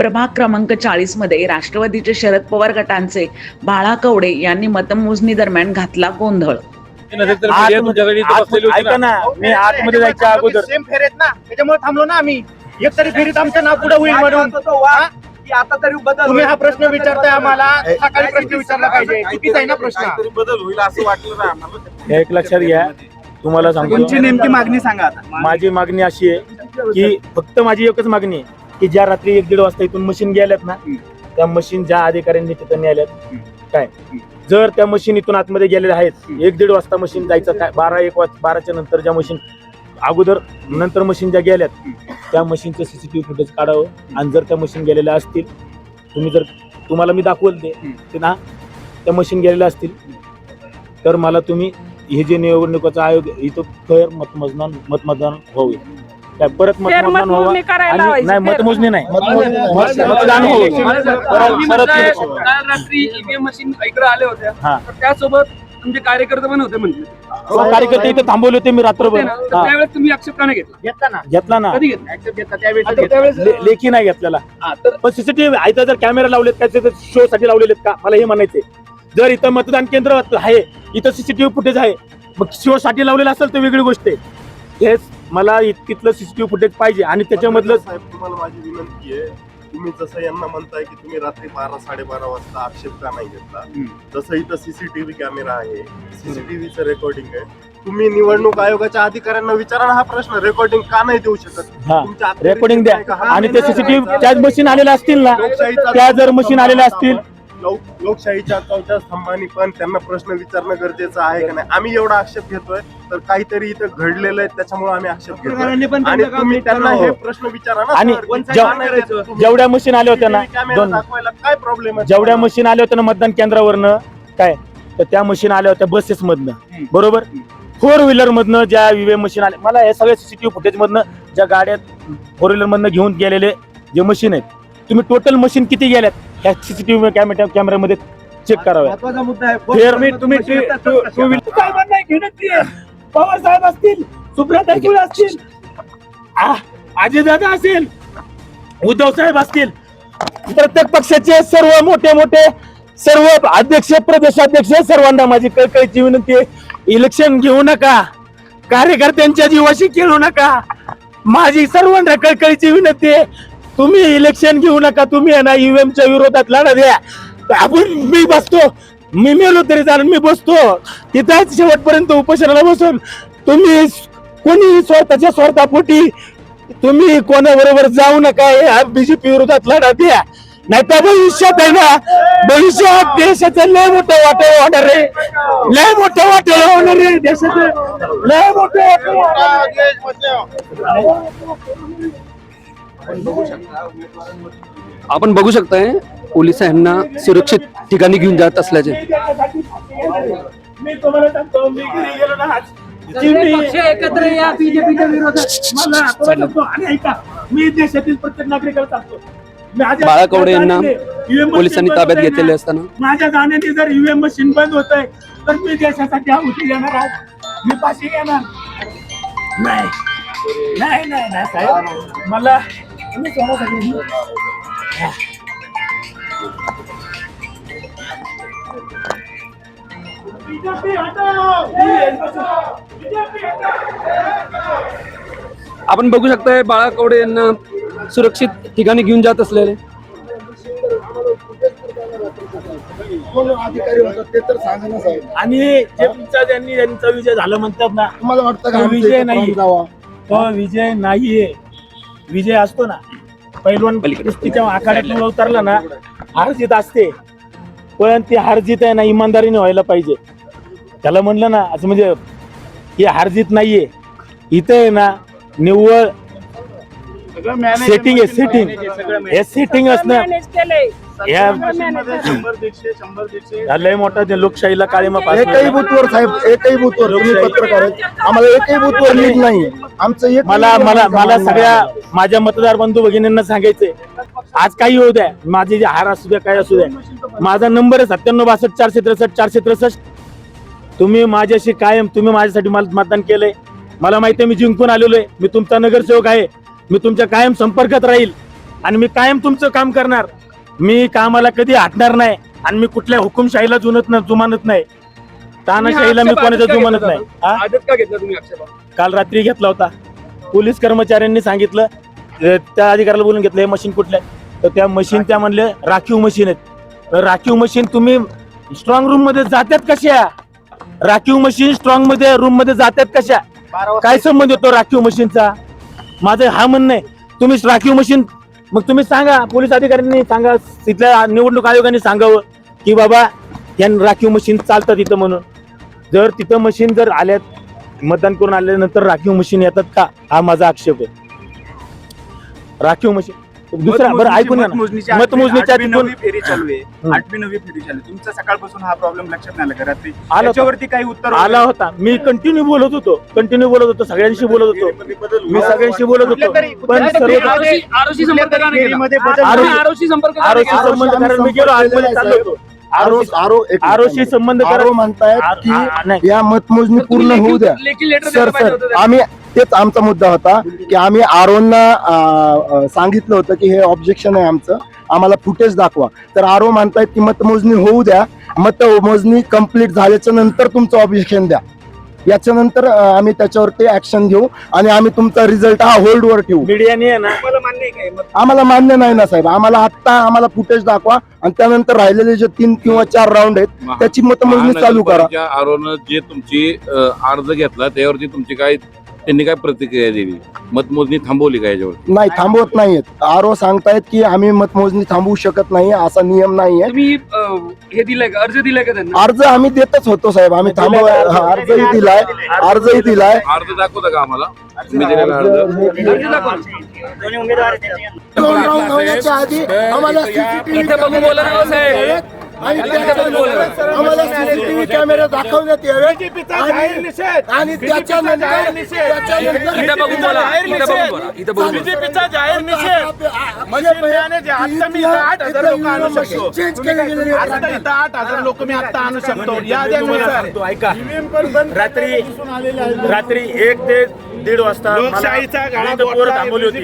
प्रभाग क्रमांक 40 मध्ये राष्ट्रवादीचे शरद पवार गटांचे बाळा कवडे यांनी मतमोजणी दरम्यान घातला गोंधळ. ऐका ना, मी आतमध्ये जायच्या अगोदर सेम फेरेत ना, त्याच्यामुळे थांबलो ना आम्ही. एक तरी फेरीत आमचं नाव पुढे होईल म्हणून आता तरी बदल. तुम्ही हा प्रश्न विचारताय आम्हाला, सकाळी प्रश्न विचारला पाहिजे. चुकीचा आहे ना प्रश्न. बदल होईल असं वाटलं ना आम्हाला. एक लक्षात घ्या, तुम्हाला सांगतो तुमची नेमकी मागणी सांगा. माझी मागणी अशी आहे की फक्त माझी एकच मागणी आहे की ज्या रात्री 1-1.5 वाजता इथून मशीन गेल्यात ना, त्या मशीन ज्या अधिकाऱ्यांनी तिथं नेल्यात काय, जर त्या मशीन इथून आतमध्ये गेलेल्या आहेत 1-1.5 वाजता मशीन जायचं काय, 12-1 नंतर ज्या मशीन अगोदर नंतर मशीन ज्या गेल्यात त्या मशीनचं सीसीटीव्ही फुटेज काढावं. आणि जर त्या मशीन गेलेल्या असतील, तुम्हाला मी दाखवल ते ना, त्या मशीन गेलेल्या असतील तर मला तुम्ही हे जे निवडणुकीचा आयोग इथं फेर मतमतदान व्हावे, काय परत मतमतदान व्हावं. नाही, मतमोजणी नाही, मतदान रात्री ईव्हीएम मशीन इकडे आले होत्या, त्यासोबत तुमचे कार्यकर्ते पण होते म्हणजे कार्यकर्ते इथे थांबवले होते मी रात्रभर. त्यावेळेस तुम्ही आक्षेप का नाही घेतला ना, कधी घेतला? लेखी नाही घेतलेला. पण सीसीटीव्ही इथं जर कॅमेरा लावलेत का, शो साठी लावलेले का, मला हे म्हणायचंय. जर इथं मतदान केंद्र आहे, इथं सीसीटीव्ही फुटेज आहे, मग शो साठी लावलेलं असेल तर वेगळी गोष्ट आहे. हेच मला तिथलं सीसीटीव्ही फुटेज पाहिजे. आणि त्याच्यामधलं तुम्हाला माझी विनंती आहे, तुम्ही जसं यांना म्हणताय की तुम्ही रात्री 12-12:30 वाजता आक्षेप का नाही घेतला, तसं इथं सीसीटीव्ही कॅमेरा आहे, सीसीटीव्हीचं रेकॉर्डिंग आहे. तुम्ही निवडणूक आयोगाच्या अधिकाऱ्यांना विचारा ना हा प्रश्न, रेकॉर्डिंग का नाही देऊ शकत? रेकॉर्डिंग द्या. आणि ते सीसीटीव्ही त्याच मशीन आलेल्या असतील ना, त्या जर मशीन आलेल्या असतील, लोकशाहीच्या चौथ्या स्तंभानी पण त्यांना प्रश्न विचारणं गरजेचं आहे का नाही. आम्ही एवढा आक्षेप घेतोय तर काहीतरी इथं घडलेलं आहे, त्याच्यामुळे आम्ही आक्षेप घेतोय. आणि तुम्ही त्यांना हे प्रश्न विचारा ना. आणि जेवढ्या मशीन आल्या होत्या ना, काय प्रॉब्लेम आहे, जेवढ्या मशीन आल्या होत्या ना मतदान केंद्रावरनं काय, तर त्या मशीन आल्या होत्या बसेस मधनं, बरोबर, 4 व्हीलर मधनं ज्या ईव्हीएम मशीन आल्या. मला हे सगळे सीसीटीव्ही फुटेज मधनं ज्या गाड्यात 4 व्हीलर मधनं घेऊन गेलेले जे मशीन आहेत, तुम्ही टोटल मशीन किती गेल्यात ह्या सीसीटीव्ही कॅमेऱ्यामध्ये चेक कराव्या. पवार साहेब असतील, सुप्रियाताई सुळे असतील, अजितदादा असतील, उद्धव साहेब असतील, प्रत्येक पक्षाचे सर्व मोठे सर्व अध्यक्ष, प्रदेशाध्यक्ष, सर्वांना माझी कळकळीची विनंती आहे, इलेक्शन घेऊ नका, कार्यकर्त्यांच्या जीवाशी खेळू नका. माझी सर्वांना कळकळीची विनंती आहे, तुम्ही इलेक्शन घेऊ नका. तुम्ही आहे ना ईव्हीएमच्या विरोधात लढा द्या. मी बसतो, मी मेलो तरी चालेल, मी बसतो तिथंच शेवटपर्यंत उपोषणाला बसून. तुम्ही कोणी स्वतःच्या स्वार्थापोटी तुम्ही कोणाबरोबर जाऊ नका. बीजेपी विरोधात लढा द्या, नाही तर भविष्यात आहे ना, भविष्यात देशाचं लय मोठं वाटोळ होणार आहे, लय मोठं वाटोळ होणार आहे देशाचं, लय मोठं. आपण बघू शकताय पोलिस यांना सुरक्षित ठिकाणी घेऊन जात असल्याचे. मी तुम्हाला सांगतो, मी घरी गेलो ना आज, एकत्र या बीजेपीच्या विरोधात. मी देशातील प्रत्येक नागरिकाला सांगतो, बाळा कवडे यांना पोलिसांनी ताब्यात घेतलेले असताना माझ्या जाण्याने जर ईव्हीएम मशीन बंद होत आहे तर मी देशासाठी आहुती घेणार आहे, मी फाशी घेणार नाही. नाही नाही नाही साहेब, मला आपण बघू शकताय बाळा कवडे यांना सुरक्षित ठिकाणी घेऊन जात असलेले. आणि जे तुमचा ज्यांचा विजय झाला म्हणतात ना, तुम्हाला वाटतं तो विजय नाही, तो विजय नाहीये. विजय असतो ना, पैलवान कुस्तीच्या आखाड्यातून उतरला ना, हार जीत असते, पण ती हार जीत आहे ना इमानदारीने व्हायला पाहिजे. त्याला म्हणलं ना असं म्हणजे ही हार जीत नाहीये, इथे आहे ना निव्वळ सेटिंग आहे, सेटिंग हे सेटिंग असणं लय मोठा लोकशाहीला काळीमा. एकही बूथवर साहेब, एकही बूथवर पत्रकार आहेत, आम्हाला एकही बूथवर लीड नाही. आमचं मला सगळ्या माझ्या मतदार बंधू भगिनींना सांगायचंय, आज काही होऊ द्या, माझे जे हार असू द्या, काय असू द्या, माझा नंबर आहे 9762 463 463. तुम्ही माझ्याशी कायम, तुम्ही माझ्यासाठी मतदान केलंय, मला माहिती आहे, मी जिंकून आलेलो आहे, मी तुमचा नगरसेवक आहे, मी तुमच्या कायम संपर्कात राहील. आणि मी कायम तुमचं काम करणार. मी कामाला कधी हटणार नाही आणि मी कुठल्या हुकुमशाहीला जुमानत नाही. तानाशाहीला मी कोणाच्या जुमानत नाही. हा? आजच का घेतला तुम्ही आक्षेप? काल रात्री घेतला होता. पोलीस कर्मचाऱ्यांनी सांगितलं, त्या अधिकाऱ्याला बोलून घेतलं हे मशीन कुठलं आहे, तर त्या मशीन त्या म्हणले राखीव मशीन आहेत. राखीव मशीन तुम्ही स्ट्रॉंग रूम मध्ये जातात कशा? राखीव मशीन स्ट्रॉंग मध्ये रूम मध्ये जातात कशा? काय संबंध येतो राखीव मशीनचा? माझं हा म्हणणं आहे, तुम्ही राखीव मशीन मग तुम्ही सांगा, पोलीस अधिकाऱ्यांनी सांगा, तिथल्या निवडणूक आयोगाने सांगावं की बाबा या राखीव मशीन चालतात तिथं म्हणून. जर तिथं मशीन जर आल्यात, मतदान करून आल्यानंतर राखीव मशीन येतात का, हा माझा आक्षेप आहे. राखीव मशीन दुसरा बरं ऐकून घ्या ना. मतमोजणीच्या तिथून फेरी चालू आहे, 8वी 9वी फेरी चालू आहे. तुमचा सकाळपासून हा प्रॉब्लेम लक्षात नाही आला का रात्री? आला त्याच्यावरती काही उत्तर आला होता. मी कंटिन्यू बोलत होतो, सगळ्यांशी बोलत होतो, मी सगळ्यांशी बोलत होतो. पण सर्व आरोशी संपर्क का नाही केला? फेरीमध्ये बदल आरोशी संपर्क का नाही आरोशी केला? संबंध कारण मी गेलो आतमध्ये चाललो होतो. आरोशी संबंध आरो म्हणतायत की या मतमोजणी तुम्ही पूर्ण होऊ द्या. लेखी लेटर सर द्यायला पाहिजे सर होतं त्यांना. आम्ही तेच आमचा मुद्दा होता की आम्ही आरोंना सांगितलं होतं की हे ऑब्जेक्शन आहे आमचं, आम्हाला फुटेज दाखवा. तर आरो म्हणतायत की मतमोजणी होऊ द्या, मतमोजणी कंप्लीट झाल्याच्या नंतर तुमचं ऑब्जेक्शन द्या. याच्यानंतर आम्ही त्याच्यावरती ऍक्शन घेऊ आणि आम्ही तुमचा रिझल्ट हा होल्डवर ठेवू. मीडियाने आहे ना, तुम्हाला मान्य आहे काय? आम्हाला मान्य नाही ना साहेब, आम्हाला फुटेज दाखवा आणि त्यानंतर राहिलेले जे 3 किंवा 4 राऊंड आहेत त्याची मतमोजणी चालू करा. आरोनं जे तुमची अर्ज घेतला त्यावरती तुमची काय, त्यांनी काय प्रतिक्रिया दिली? मतमोजणी थांबवली का याच्यावर? नाही, थांबवत नाहीयेत. आरो सांगतायत की आम्ही मतमोजणी थांबवू शकत नाही, असा नियम नाहीये. तुम्ही हे दिलंय का, अर्ज दिलाय का त्यांना? अर्ज आम्ही देतच होतो साहेब, आम्ही अर्जही दिलाय. अर्ज दाखवता का आम्हाला? तुम्ही दिलेला अर्ज अर्ज दाखवा. दोन राऊंड होण्याच्या आधी आम्हाला इथे बघून बोला ना साहेब. आम्हाला सीसीटीव्ही कॅमेरे दाखवण्यात यावे आणि त्याच्यानंतर इथे बघून बोला, इथे बघून बोला, इथे बघून बोला. चेंज केले गेले. 8,000 लोक मी आता आणू शकतो. या द्या तुम्हाला सर. सांगतो, ऐका. रात्री 1 ते 1:30 वाजता लोकशाहीचा गाळा मी इथं पोरं थांबवली होती.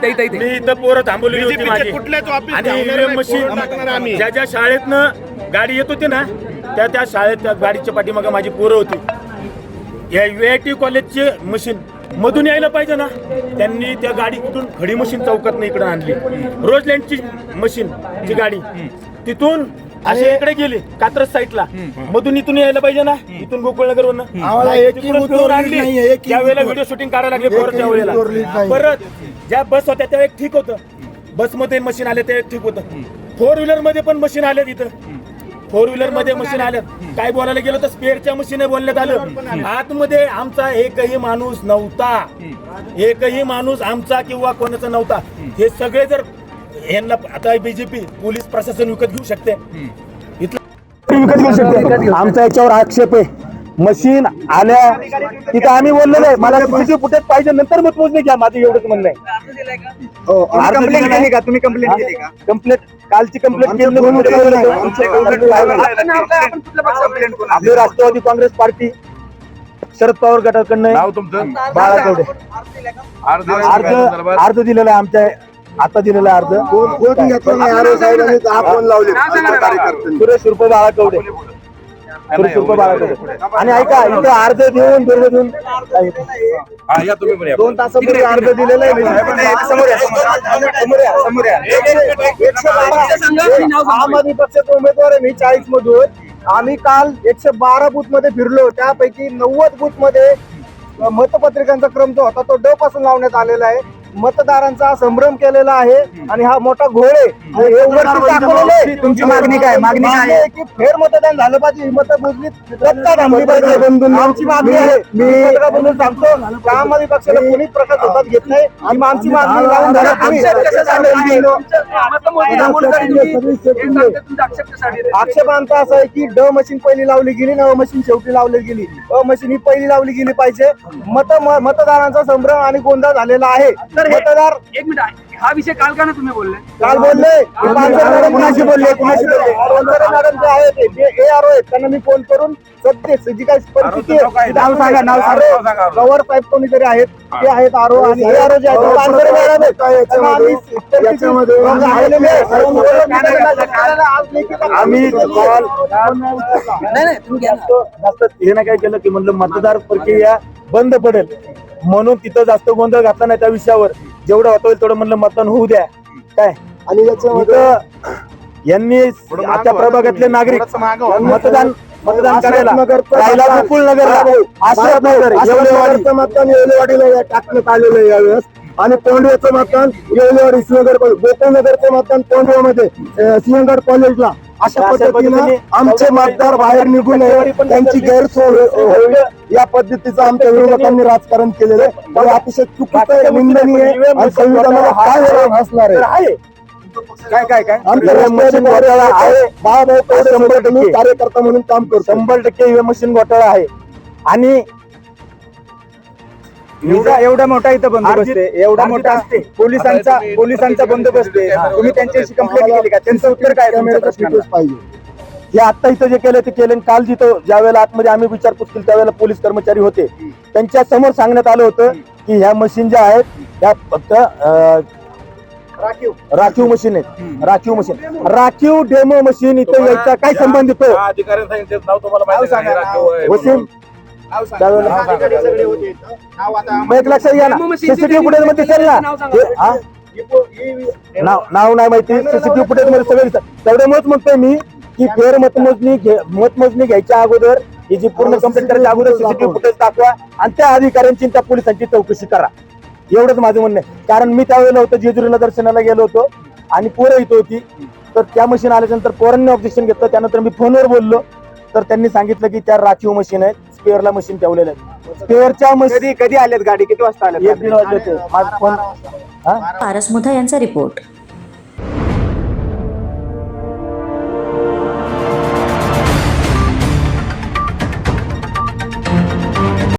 ताई. मी इथं पोरं थांबवली होती BJP माझी. चे कुठल्याच ऑफिस आणि धावणार EVM नाही, मशीन फोन टाकणार आम्ही. ज्या शाळेतनं गाडी येत होती ना, त्या शाळेत त्या गाडीच्या पाठीमागे माझी पोरं होती. या UIT कॉलेजचे मशीन मधून यायला पाहिजे ना, त्यांनी त्या गाडीतून खडी मशीन चौकात इकडे आणली. रोजलँडची मशीन ची गाडी तिथून असे इकडे गेली कात्रज साईडला, मधून इथून यायला पाहिजे ना, इथून गोकुळनगर वरून आम्हाला एकही मुद्दोर नाहीये, एकही त्यावेळेला मुद्दोर. व्हिडिओ शूटिंग करायला लागले पोरं त्या वेळेला. मुद्दोर नाही. परत ज्या बस होत्या त्या एक ठीक होतं, बसमध्ये मशीन आले ते एक ठीक होतं. 4 व्हीलर मध्ये पण मशीन आल्या तिथं. 4 व्हीलर मध्ये मशीन आल्यात. काय बोलायला गेलो तर स्पेअरच्या मशीन बोलण्यात आलं. आतमध्ये आमचा एकही माणूस नव्हता, एकही माणूस आमचा किंवा कोणाचा नव्हता. हे सगळे जर यांना आता बीजेपी पोलीस प्रशासन विकत घेऊ शकते, विकत घेऊ शकते. आमचा याच्यावर आक्षेप आहे. मशीन आल्या तिथं आम्ही बोललेलो आहे, मला सीसीटीव्ही फुटेज पाहिजे, नंतर मतमोजणी घ्या, माझं एवढंच म्हणणं आहे. कंप्लेंट केली का तुम्ही? कंप्लेंट केली का? कंप्लेंट कालची कंप्लेंट केली. आपली राष्ट्रवादी काँग्रेस पार्टी शरद पवार गटाकडनं नाव तुमचं? बाळाकवडे अर्ज दिलेला आहे, आमच्या आता दिलेला अर्ज. कोण घेतला नाही. आरो साहेबांनी 10 फोन लावले कार्यकर्त्यांनी. सुरेश रुपये बाळाकवडे, सुरेश रुपये बाळाकवडे. आणि ऐका, इथं अर्ज देऊन हा, या तुम्ही पण या. 2 तासापूर्वी अर्ज दिलेला आहे. समोर या, समोर या. 112 आम आदमी पक्षाचे उमेदवार आहे मी 40 मधून. आम्ही काल 112 बूथ मध्ये फिरलो, त्यापैकी 90 बूथ मध्ये मतपत्रिकांचा क्रम जो होता तो ड पासून लावण्यात आलेला आहे. मतदारांचा संभ्रम केलेला आहे आणि हा मोठा घोळ आहे. तुमची मागणी काय? मागणी काय आहे की फेर मतदान झालं पाहिजे, ही मतमोजणी रद्द थांबली पाहिजे. आमची मागणी आहे. मी पत्रकारांना सांगतो, का आम आदमी पक्षाला कोणीच प्रकाश हातात घेत नाही आणि आमची मागणी लावून धरा तुम्ही. आक्षेप आमचा असा आहे की ड मशीन पहिली लावली गेली, नव मशीन शेवटी लावली गेली. अ मशीन ही पहिली लावली गेली पाहिजे. मतदारांचा संभ्रम आणि गोंधळ झालेला आहे. मतदार एक मिनिट हा विषय काल का ना तुम्ही बोलले? काल बोलले कुणाशी बोलले मॅडम जे आहेत जे ARO आहेत त्यांना मी फोन करून सत्य जी काही परिस्थिती आहे नाव सांगा गवर साहेब कोणीतरी आहेत ते आहेत ARO आणि ARO जे आहेत पानसरे मॅडम आहेत त्यांना आम्ही आम्ही जास्त हे नाही काय केलं की म्हणलं मतदार प्रक्रिया बंद पडेल म्हणून तिथं जास्त गोंधळ घातला नाही त्या विषयावर. जेवढं होता होईल तेवढं म्हणलं मतदान होऊ द्या काय. आणि याच्यामध्ये इथं यांनी आजच्या प्रभागातले नागरिक मतदान करायला राहिला गोकुळ नगरला, आश्रम नगर, येवलेवाडी मतदान येवलेवाडीला टाकण्यात आलेलं आहे यावेळेस. आणि कोंडव्याचं मतदान येवलेवाडी सिंहगड, गोकुळनगरचं मतदान कोंडव्यामध्ये सिंहगड कॉलेजला. अशा पद्धतीने आमचे मतदार बाहेर निघू नये, त्यांची गैरसोय होईल या पद्धतीचं आमच्या विरोधकांनी राजकारण केलेलं आहे. पण अतिशय चुकीचं आहे, निंदनीय आहे आणि संविधानाला काय विरोध असणार आहे. काय आमच्या मशीन घोटाळा आहे. बाळाभाऊ पवार 100% कार्यकर्ता म्हणून काम करतो. 100% ईव्हीएम मशीन घोटाळा आहे. आणि एवढा मोठा इथं बंदोबस्त आहे, एवढा मोठा पोलिसांचा बंदोबस्त आहे. तुम्ही त्यांच्याशी कंप्लेंट केली का? त्यांचं उत्तर काय? कॅमेऱ्याचा फुटेज पाहिजे. हे आता इथं जे केलं ते केलं. काल जिथं ज्या वेळेला आतमध्ये आम्ही विचारपूस केली त्यावेळेला पोलीस कर्मचारी होते, त्यांच्या समोर सांगण्यात आलं होतं की ह्या मशीन ज्या आहेत त्या फक्त राखीव मशीन आहेत. राखीव डेमो मशीन इथं यायचा काय संबंध येतो? वसीम मग एक लक्षात घ्या ना, सीसीटीव्ही फुटेज मध्ये दिसेल ना, नाव नाही माहिती, सीसीटीव्ही फुटेज मध्ये सगळं तेवढ्यामुळेच म्हणतोय मी की फेर मतमोजणी घ्यायच्या अगोदर ही जी पूर्ण कंप्लीट करायच्या अगोदर सीसीटीव्ही फुटेज दाखवा आणि त्या अधिकाऱ्यांची त्या पोलिसांची चौकशी करा. एवढंच माझं म्हणणं आहे. कारण मी त्यावेळेला होतो जेजुरीला दर्शनाला गेलो होतो आणि पोरं इथं होती, तर त्या मशीन आल्यानंतर पोरांनी ऑब्जेक्शन घेतलं. त्यानंतर मी फोनवर बोललो तर त्यांनी सांगितलं की त्या राखीव मशीन आहेत, स्पेअरला मशीन ठेवलेलं आहे. स्पेअरच्या मशीन कधी आल्यात गाडी? किती वाजता आल्यात? 1-1:30 वाजले होते. माझा फोन पारस मुथा यांचा रिपोर्ट.